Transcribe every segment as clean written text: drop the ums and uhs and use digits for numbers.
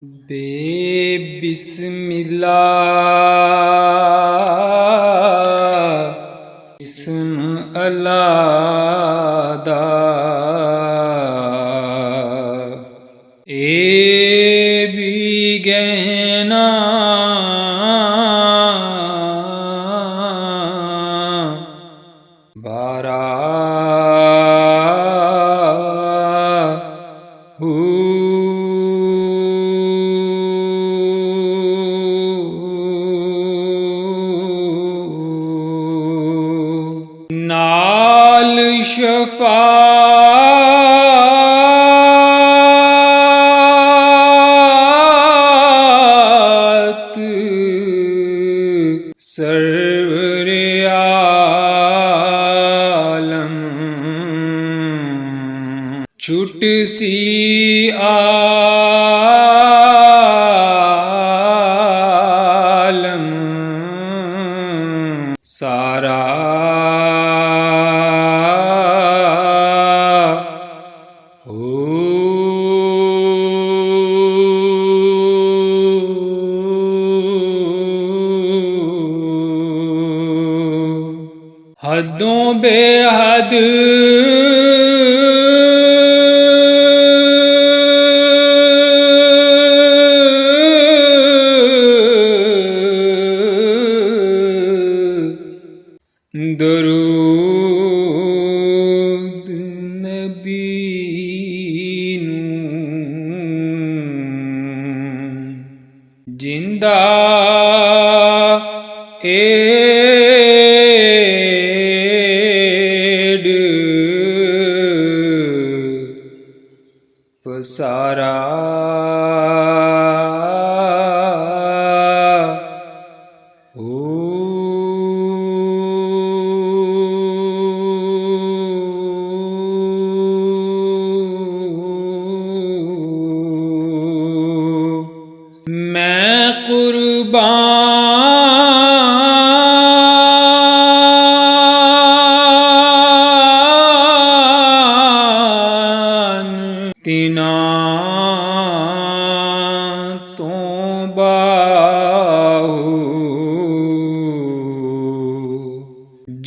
बेबिस्मिल्लाह इस्म अल्लाह दा ए भी गहना बारा नाल शफाअत सरवरे आलम छुट सी आलम सारा हदों बेहद दरूद नबी नूं जिंदा पसारा मैं कुर्बान तिना तो बाहू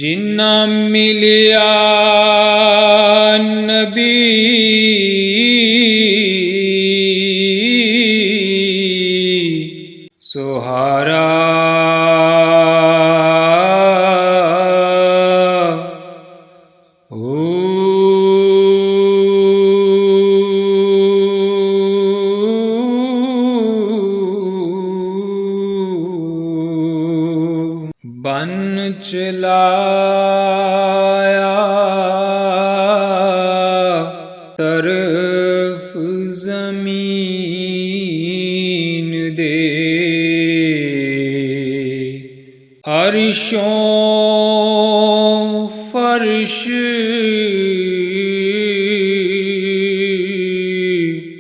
जिन्ना मिलिया नबी सुहारा बन चलाया तरफ ज़मीन दे अर्शों फर्श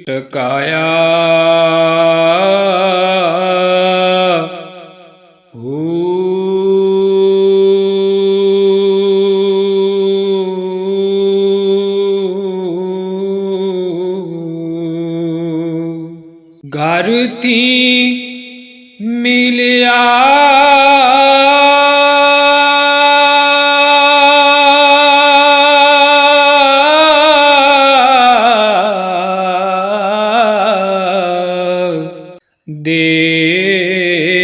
टकाया घर थी मिलिया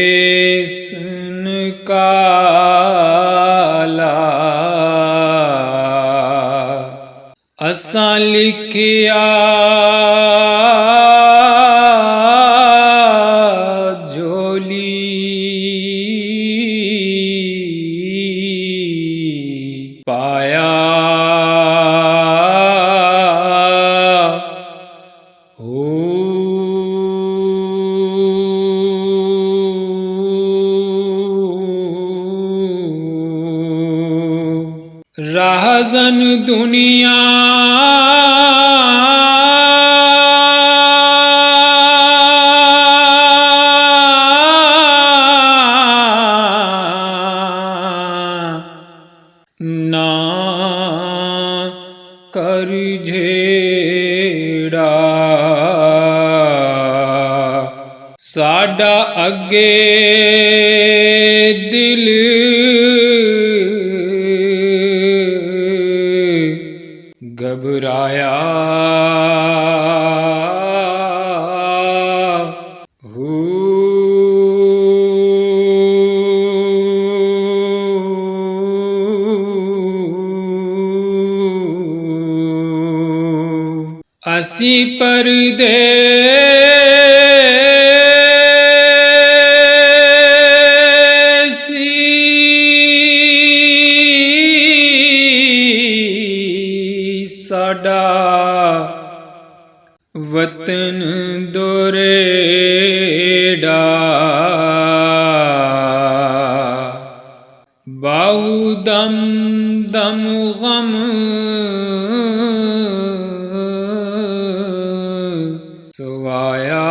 देसन काला असां लिखिया पाया राहज़न दुनिया ना कर झेड़ा साडा अगे दिल घबराया असी परदेसी साडा वतन दोरेड़ा बाऊ दम दम गम सुवाया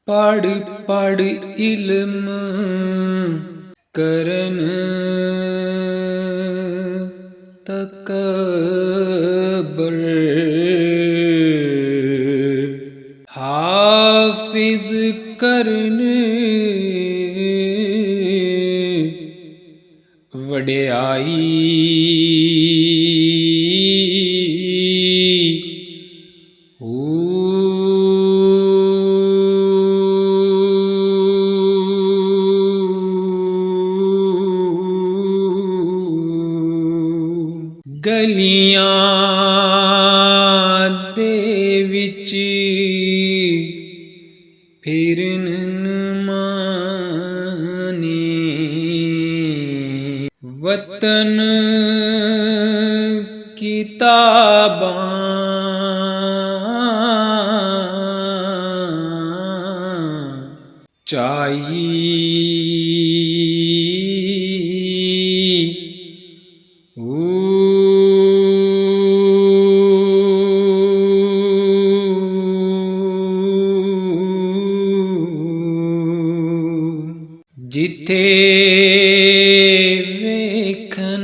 पढ़ पढ़ इल्म करन तकबर हाफिज करन वड्याई गलियां दे विच फिरन माने वतन किताबां चाही जिथे वेखन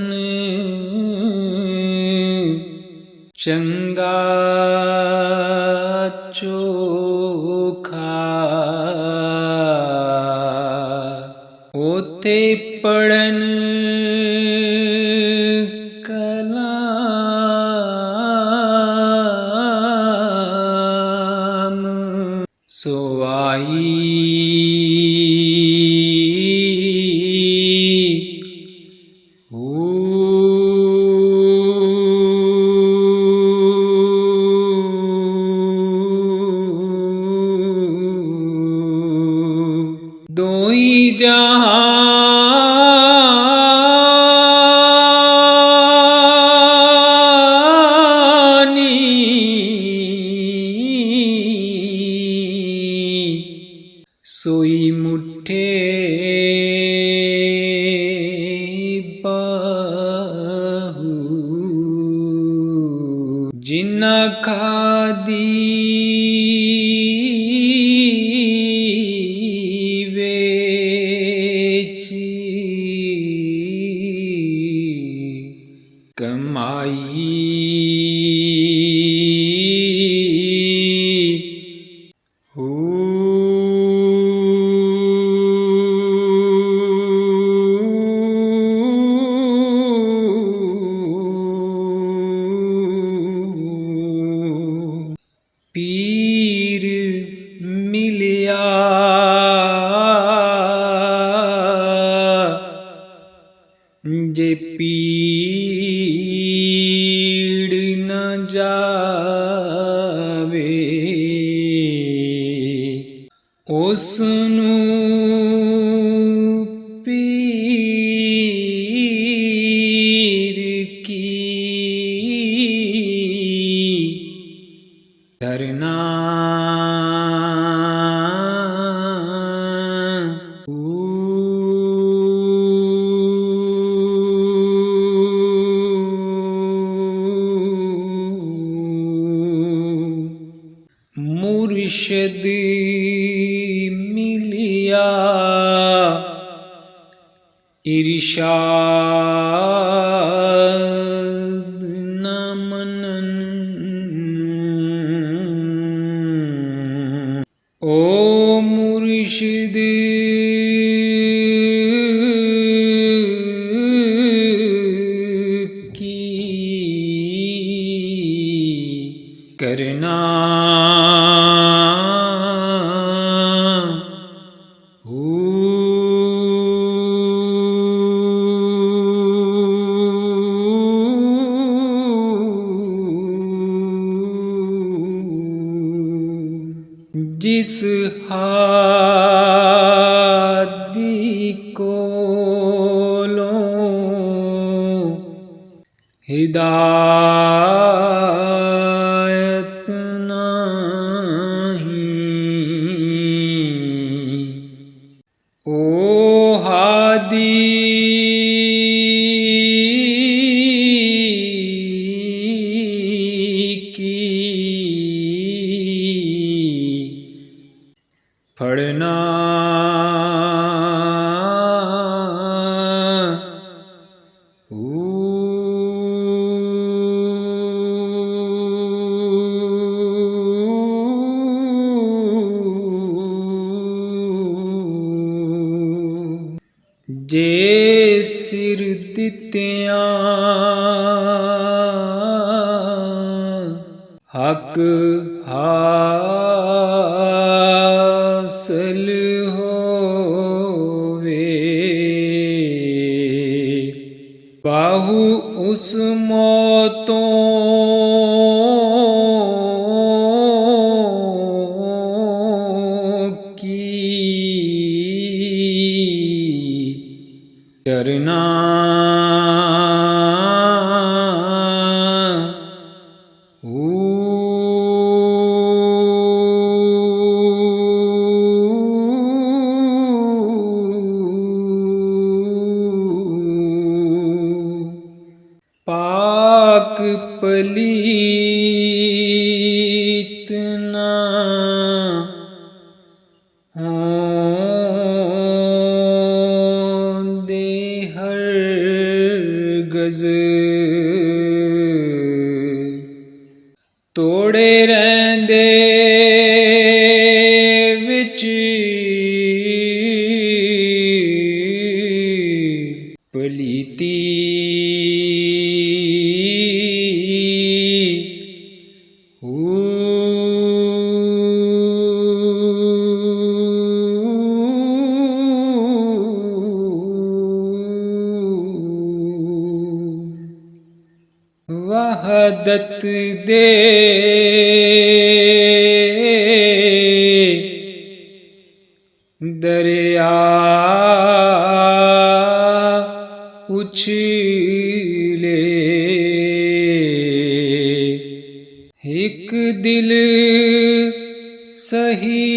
चंगा चोखा ओथे पढ़न कलाम सोआई दोई जहानी सोई मुठे बाहू जिन्ना खादी कमाई पीर मिलिया जे पीड़ न जावे उसनू पीर की धरना मुर्शद मिल किया इरशाद न मनन। ओ मुर्शिद की करना जिस हादी को लो हिदायत नहीं, ओ हादी पढ़ना जे सिर दित्तियां हक हासिल होवे, बाहु उस मौतों की डरना। पाक पलीत ना होंदे हरगिज़, तोड़े रहिंदे विच पलीती, वहदत दे दरिया उछले, एक दिल सही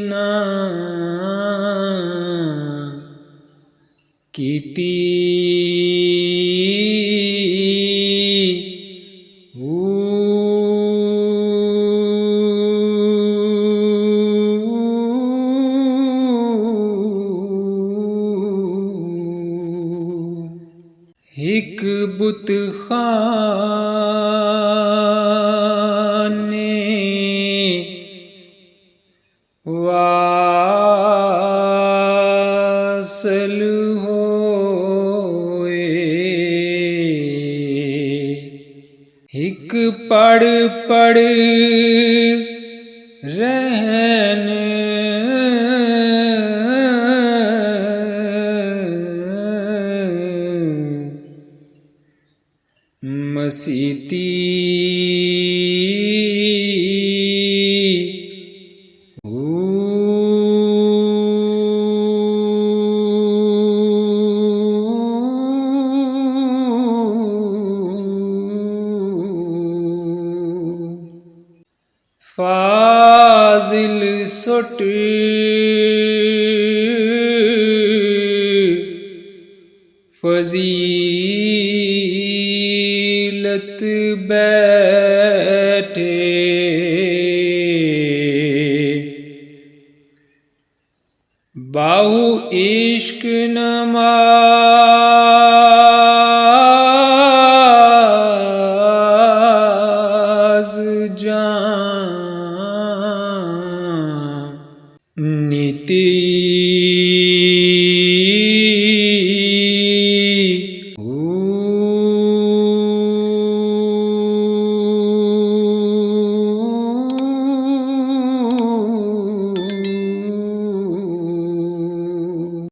ना कीती, एक बुत खाने वासल होए, एक पढ़ पढ़ रहन मसीती, फाजिल सुट फजीलत बैठे, बाहु इश्क नमाज जान निति